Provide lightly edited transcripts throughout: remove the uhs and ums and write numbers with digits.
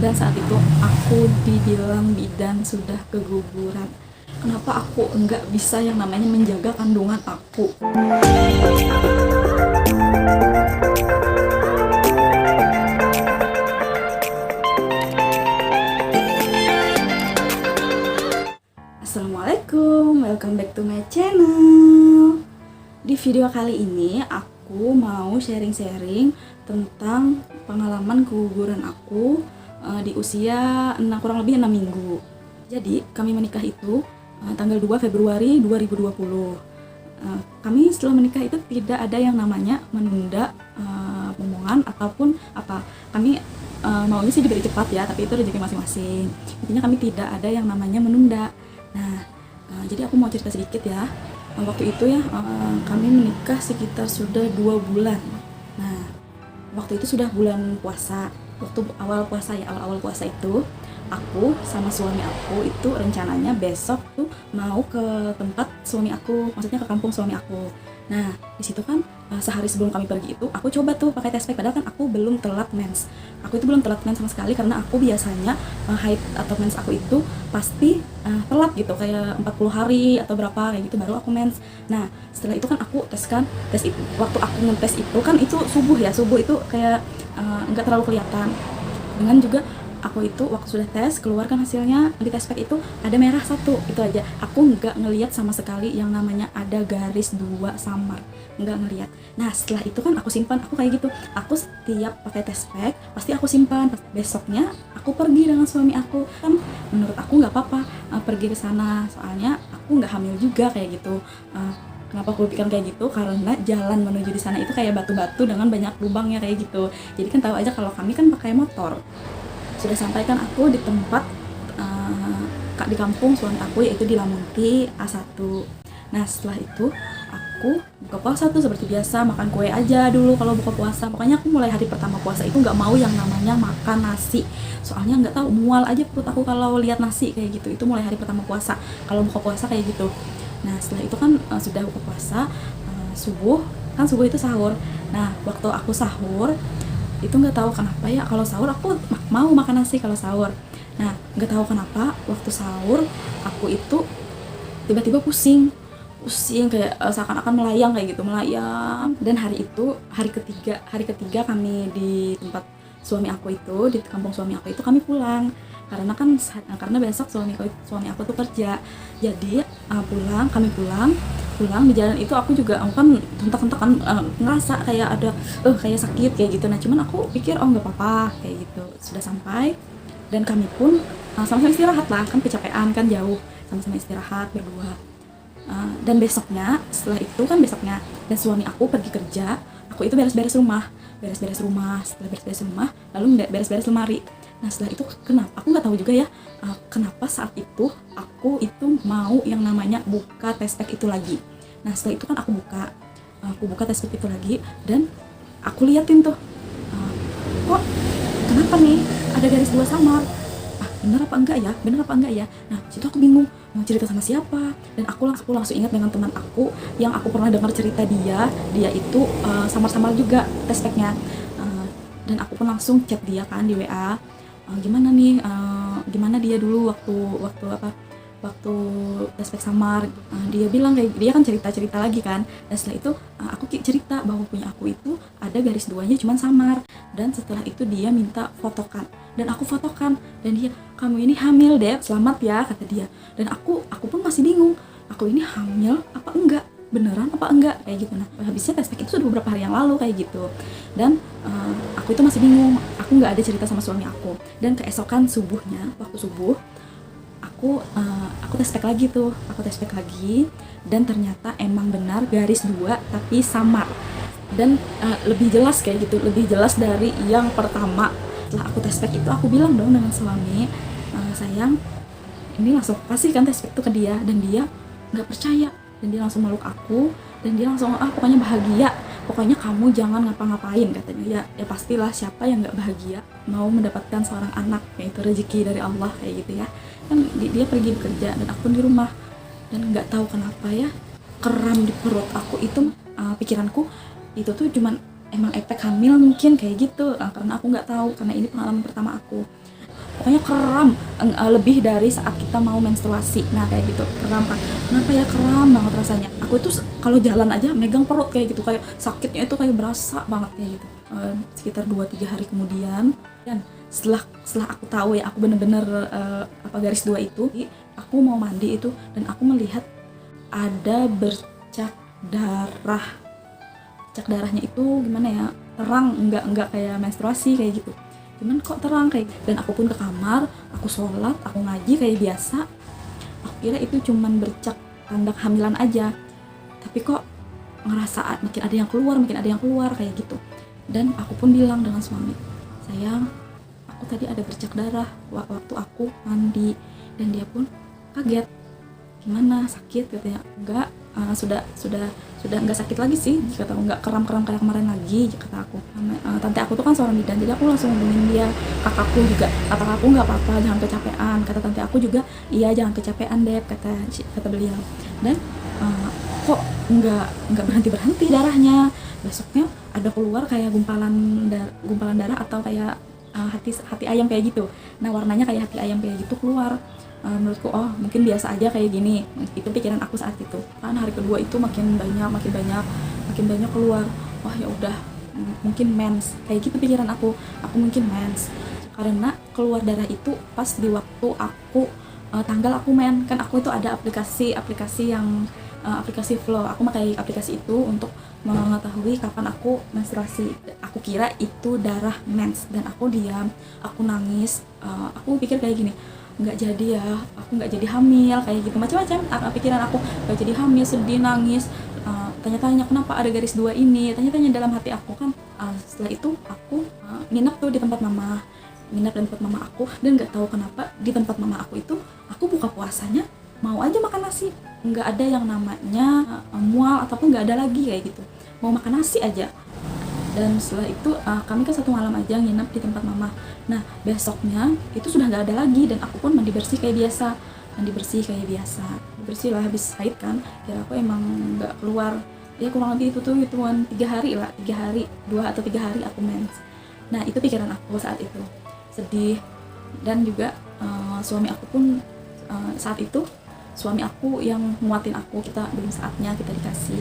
Dan saat itu aku dibilang bidan sudah keguguran. Kenapa aku enggak bisa yang namanya menjaga kandungan aku? Assalamualaikum, welcome back to my channel. Di video kali ini aku mau sharing-sharing tentang pengalaman keguguran aku di usia kurang lebih 6 minggu. Jadi kami menikah itu tanggal 2 Februari 2020. Kami setelah menikah itu tidak ada yang namanya menunda pemomongan ataupun apa. Kami maunya sih diberi cepat ya, tapi itu rezeki masing-masing. Intinya kami tidak ada yang namanya menunda. Nah, jadi aku mau cerita sedikit ya. Waktu itu ya kami menikah sekitar sudah 2 bulan. Nah, waktu itu sudah bulan puasa. Waktu awal puasa itu aku sama suami aku itu rencananya besok tuh mau ke tempat suami aku, maksudnya ke kampung suami aku. Nah, di situ kan sehari sebelum kami pergi itu aku coba tuh pakai test pack, padahal kan aku belum telat mens. Aku itu belum telat mens sama sekali karena aku biasanya haid atau mens aku itu pasti telat gitu, kayak 40 hari atau berapa kayak gitu baru aku mens. Nah, setelah itu kan aku tes itu. Waktu aku ngetes itu kan itu subuh itu kayak nggak terlalu kelihatan. Dengan juga aku itu waktu sudah tes keluarkan hasilnya di test pack itu ada merah 1, itu aja. Aku nggak ngelihat sama sekali yang namanya ada garis 2 samar, nggak ngelihat. Nah, setelah itu kan aku simpan, aku kayak gitu, aku setiap pakai test pack pasti aku simpan. Besoknya aku pergi dengan suami aku, kan menurut aku nggak apa-apa pergi ke sana, soalnya aku nggak hamil juga kayak gitu. Kenapa aku pikir kayak gitu? Karena jalan menuju di sana itu kayak batu-batu dengan banyak lubangnya kayak gitu. Jadi kan tahu aja kalau kami kan pakai motor. Sudah sampai kan aku di tempat di kampung suami aku, yaitu di Lamunti A1. Nah, setelah itu aku buka puasa tuh seperti biasa, makan kue aja dulu kalau buka puasa. Pokoknya aku mulai hari pertama puasa itu nggak mau yang namanya makan nasi. Soalnya nggak tahu, mual aja perut aku kalau lihat nasi kayak gitu. Itu mulai hari pertama puasa. Kalau buka puasa kayak gitu. Nah, setelah itu kan sudah buka puasa, subuh itu sahur. Nah, waktu aku sahur itu nggak tahu kenapa ya, kalau sahur aku mau makan nasi kalau sahur. Nah, nggak tahu kenapa waktu sahur aku itu tiba-tiba pusing kayak seakan-akan melayang kayak gitu, melayang. Dan hari itu hari ketiga kami di tempat suami aku itu, di kampung suami aku itu kami pulang karena besok suami aku tuh kerja. Jadi kami pulang di jalan itu aku juga kan hentak-hentakan, ngerasa kayak ada kayak sakit kayak gitu. Nah, cuman aku pikir nggak apa-apa kayak gitu. Sudah sampai dan kami pun sama-sama istirahat lah, kan kecapean kan, jauh, sama-sama istirahat berdua. Dan setelah itu kan besoknya dan suami aku pergi kerja, aku itu beres-beres rumah. Setelah beres-beres rumah lalu beres-beres lemari. Nah, setelah itu kenapa aku nggak tahu juga ya kenapa saat itu aku itu mau yang namanya buka test pack itu lagi. Nah, setelah itu kan aku buka test pack itu lagi dan aku liatin tuh, kok kenapa nih ada garis 2 samar, bener apa enggak ya. Nah, situ aku bingung mau cerita sama siapa, dan aku langsung ingat dengan teman aku yang aku pernah dengar cerita dia itu samar-samar juga test packnya. Dan aku pun langsung chat dia kan di WA, gimana nih, gimana dia dulu waktu test pack samar. Dia bilang kayak, dia kan cerita lagi kan. Dan setelah itu aku cerita bahwa punya aku itu ada garis 2-nya cuman samar. Dan setelah itu dia minta fotokan dan aku fotokan, dan dia, kamu ini hamil deh, selamat ya, kata dia. Dan aku pun masih bingung, aku ini hamil apa enggak, beneran apa enggak kayak gitu. Nah, habisnya test pack itu sudah beberapa hari yang lalu kayak gitu. Dan aku itu masih bingung, aku nggak ada cerita sama suami aku. Dan keesokan subuhnya, waktu subuh aku tes pack lagi dan ternyata emang benar garis 2 tapi samar dan lebih jelas kayak gitu, lebih jelas dari yang pertama. Setelah aku tes pack itu aku bilang dong dengan suami, sayang, ini langsung kasihkan tes pack itu ke dia, dan dia nggak percaya, dan dia langsung meluk aku dan dia langsung pokoknya bahagia, pokoknya kamu jangan ngapa-ngapain, katanya. Ya pastilah, siapa yang nggak bahagia mau mendapatkan seorang anak, yaitu rezeki dari Allah kayak gitu ya. Kan dia pergi bekerja dan aku di rumah, dan nggak tahu kenapa ya, keram di perut aku itu, pikiranku itu tuh cuman emang efek hamil mungkin kayak gitu, karena aku nggak tahu, karena ini pengalaman pertama aku. pokoknya kram, lebih dari saat kita mau menstruasi. Nah kayak gitu, kram kan, kenapa ya kram banget rasanya. Aku itu kalau jalan aja megang perut kayak gitu, kayak sakitnya itu kayak berasa banget kayak gitu. Sekitar 2-3 hari kemudian, dan setelah aku tahu ya, aku bener-bener garis 2 itu, aku mau mandi itu dan aku melihat ada bercak darah. Bercak darahnya itu gimana ya, terang, enggak kayak menstruasi kayak gitu, cuman kok terang kayak. Dan aku pun ke kamar, aku sholat, aku ngaji kayak biasa. Aku kira itu cuman bercak tanda kehamilan aja, tapi kok ngerasa makin ada yang keluar kayak gitu. Dan aku pun bilang dengan suami, sayang, aku tadi ada bercak darah waktu aku mandi. Dan dia pun kaget, gimana, sakit katanya. Enggak, sudah enggak sakit lagi sih, kata aku, enggak kram-kram kayak kemarin lagi, kata aku. Tante aku tuh kan seorang bidan, jadi aku langsung hubungin dia. Kakakku juga, kata aku, enggak apa-apa, jangan kecapean. Kata tante aku juga, iya jangan kecapean Dep, kata beliau. Dan kok enggak berhenti darahnya. Besoknya ada keluar kayak gumpalan darah atau kayak hati ayam kayak gitu. Nah warnanya kayak hati ayam kayak gitu keluar. Menurutku, oh mungkin biasa aja kayak gini, itu pikiran aku saat itu. Kan hari kedua itu makin banyak keluar. Wah ya udah, mungkin mens, kayak gitu pikiran aku mungkin mens. Karena keluar darah itu pas di waktu aku tanggal aku men. Kan aku itu ada aplikasi yang aplikasi Flow. Aku pakai aplikasi itu untuk mengetahui kapan aku menstruasi. Aku kira itu darah mens dan aku diam, aku nangis. Aku pikir kayak gini, nggak jadi ya, aku nggak jadi hamil kayak gitu, macam-macam pikiran aku. Nggak jadi hamil, sedih, nangis, tanya-tanya kenapa ada garis 2 ini, tanya-tanya dalam hati aku kan. Setelah itu aku nginep di tempat mama aku, dan nggak tahu kenapa di tempat mama aku itu aku buka puasanya mau aja makan nasi, nggak ada yang namanya mual ataupun nggak ada lagi kayak gitu, mau makan nasi aja. Dan setelah itu kami kan 1 malam aja nginep di tempat mama. Nah besoknya itu sudah nggak ada lagi, dan aku pun mandi bersih kayak biasa, bersih lah, habis haid kan. Kira aku emang nggak keluar ya, kurang lebih itu tuh hitungan 3 hari, 2 atau 3 hari aku mens. Nah itu pikiran aku saat itu, sedih. Dan juga suami aku pun saat itu, suami aku yang nguatin aku, kita belum saatnya, kita dikasih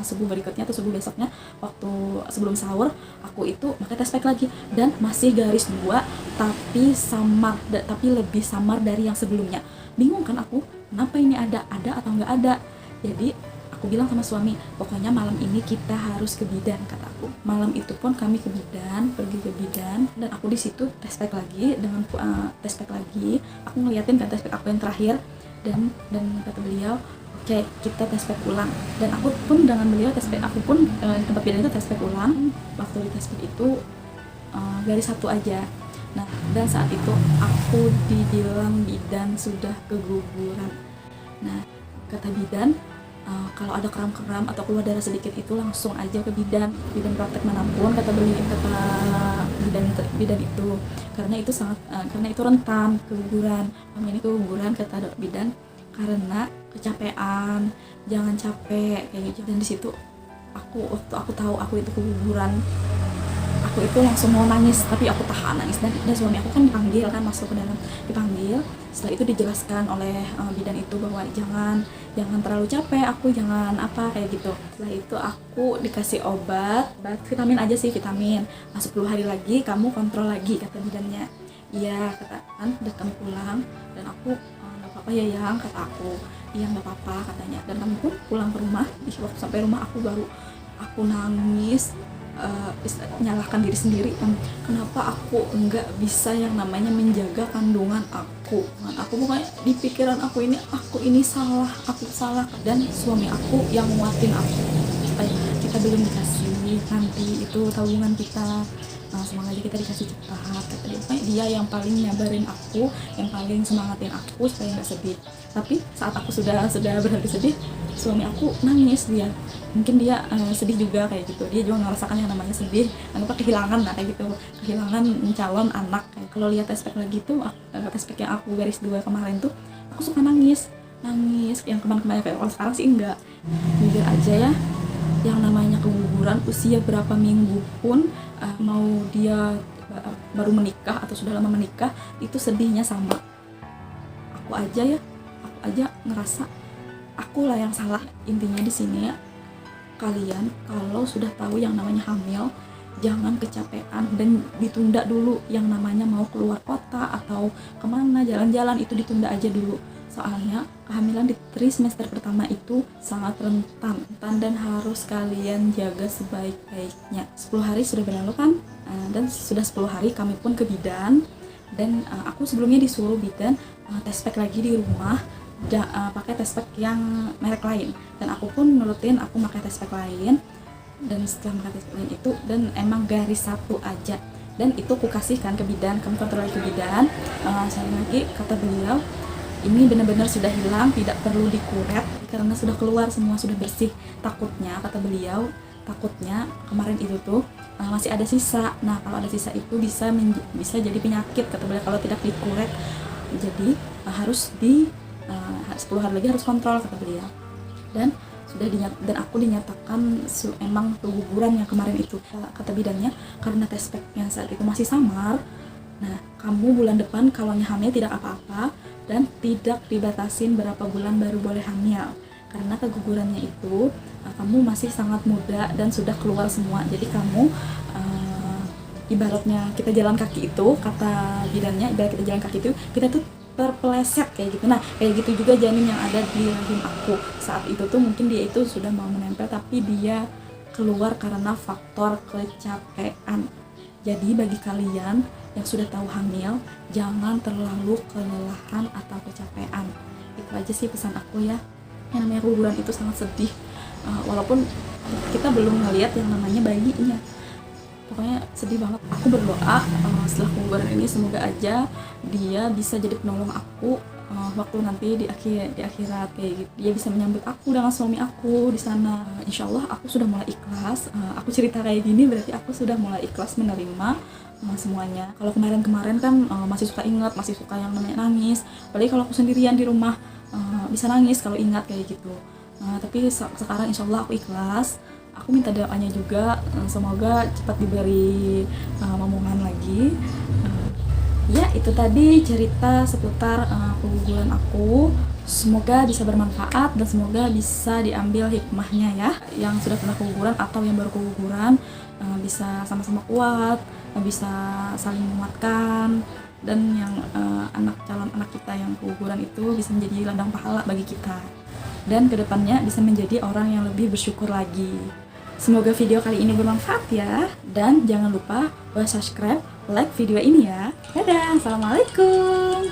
subuh berikutnya atau subuh besoknya, waktu sebelum sahur aku itu pakai test pack lagi, dan masih garis 2 tapi lebih samar dari yang sebelumnya. Bingung kan aku, kenapa ini ada atau nggak ada. Jadi aku bilang sama suami, pokoknya malam ini kita harus ke bidan, kata aku. Malam itu pun kami pergi ke bidan, dan aku di situ test pack lagi dengan test pack lagi. Aku ngeliatin kan test pack aku yang terakhir, dan kata beliau, oke, kita test pack ulang. Dan aku pun dengan beliau test pack, aku pun di tempat bidan itu test pack ulang. Waktu di test pack itu garis 1 aja. Nah dan saat itu aku dibilang bidan sudah keguguran. Nah kata bidan, kalau ada kram-kram atau keluar darah sedikit itu langsung aja ke bidan praktek manapun, kata bidan itu, karena itu rentan keguguran. Ini keguguran, kata bidan, karena kecapean, jangan capek kayak gitu. Dan di situ waktu aku tahu aku itu keguguran, aku itu langsung mau nangis, tapi aku tahan nangis. Dan suami aku kan dipanggil kan, masuk ke dalam, dipanggil. Setelah itu dijelaskan oleh bidan itu bahwa jangan terlalu capek, aku jangan apa kayak gitu. Setelah itu aku dikasih obat vitamin aja sih, vitamin. 10 hari lagi kamu kontrol lagi, kata bidannya. Iya, kata kan, udah kamu pulang. Dan aku, nggak apa-apa ya yang, kata aku. Iya nggak apa-apa, katanya. Dan kami pun pulang ke rumah. Waktu sampai rumah aku nangis, nyalahkan diri sendiri, kenapa aku nggak bisa yang namanya menjaga kandungan aku. Pokoknya di pikiran aku ini salah, aku salah. Dan suami aku yang nguatin aku supaya kita belum dikasih, nanti itu tabungan kita, semoga aja kita dikasih cepat, kata dia. Pokoknya dia yang paling nyabarin aku, yang paling semangatin aku supaya nggak sedih. Tapi saat aku sudah berhenti sedih, suami aku nangis. Dia mungkin dia sedih juga kayak gitu, dia juga merasakan yang namanya sedih, kehilangan lah kayak gitu, kehilangan calon anak. Kalau lihat test pack lagi tuh, test pack yang aku garis 2 kemarin tuh, aku suka nangis yang kemarin kayak. Kalau sekarang sih enggak, jujur aja ya, yang namanya keguguran usia berapa minggu pun, mau dia baru menikah atau sudah lama menikah itu sedihnya sama. Aku aja ngerasa akulah yang salah. Intinya di sini kalian kalau sudah tahu yang namanya hamil, jangan kecapean dan ditunda dulu yang namanya mau keluar kota atau kemana jalan-jalan, itu ditunda aja dulu. Soalnya kehamilan di trimester pertama itu sangat rentan dan harus kalian jaga sebaik-baiknya. 10 hari sudah berlalu kan, dan sudah 10 hari kami pun ke bidan. Dan aku sebelumnya disuruh bidan tes pack lagi di rumah, pakai tes pack yang merek lain. Dan aku pun nurutin, aku pakai tes pack lain. Dan setelah pakai tes pack lain itu, dan emang garis 1 aja. Dan itu aku kasihkan ke bidan, kami kontrol ke bidan. Saya lagi, kata beliau, ini benar-benar sudah hilang, tidak perlu dikuret karena sudah keluar semua, sudah bersih. Takutnya, kata beliau, takutnya kemarin itu tuh masih ada sisa. Nah, kalau ada sisa itu bisa jadi penyakit, kata beliau, kalau tidak dikuret. Jadi harus 10 hari lagi harus kontrol, kata beliau. Dan aku dinyatakan emang keguguran yang kemarin itu, kata bidannya, karena tes packnya saat itu masih samar. Nah, kamu bulan depan kalau hamil tidak apa-apa dan tidak dibatasin berapa bulan baru boleh hamil, karena kegugurannya itu kamu masih sangat muda dan sudah keluar semua. Jadi kamu ibaratnya kita jalan kaki itu, kata bidannya, ibarat kita jalan kaki itu kita tuh terpeleset kayak gitu. Nah, kayak gitu juga janin yang ada di rahim aku saat itu tuh, mungkin dia itu sudah mau menempel tapi dia keluar karena faktor kecapean. Jadi bagi kalian yang sudah tahu hamil, jangan terlalu kelelahan atau kecapean. Itu aja sih pesan aku ya. Yang namanya keguguran itu sangat sedih, walaupun kita belum ngeliat yang namanya bayinya. Pokoknya sedih banget. Aku berdoa setelah keguguran ini semoga aja dia bisa jadi penolong aku waktu nanti di akhirat kayak gitu. Dia bisa menyambut aku dengan suami aku di sana. Insya Allah aku sudah mulai ikhlas. Aku cerita kayak gini berarti aku sudah mulai ikhlas menerima semuanya. Kalau kemarin kan masih suka ingat, masih suka yang namanya nangis. Apalagi kalau aku sendirian di rumah bisa nangis kalau ingat kayak gitu. Tapi sekarang insya Allah aku ikhlas. Aku minta doanya juga, semoga cepat diberi momongan lagi. Ya, itu tadi cerita seputar keguguran aku. Semoga bisa bermanfaat dan semoga bisa diambil hikmahnya ya. Yang sudah pernah keguguran atau yang baru keguguran bisa sama-sama kuat, bisa saling menguatkan, dan yang calon anak kita yang keguguran itu bisa menjadi ladang pahala bagi kita. Dan kedepannya bisa menjadi orang yang lebih bersyukur lagi. Semoga video kali ini bermanfaat ya. Dan jangan lupa buat subscribe, like video ini ya. Dadah, assalamualaikum.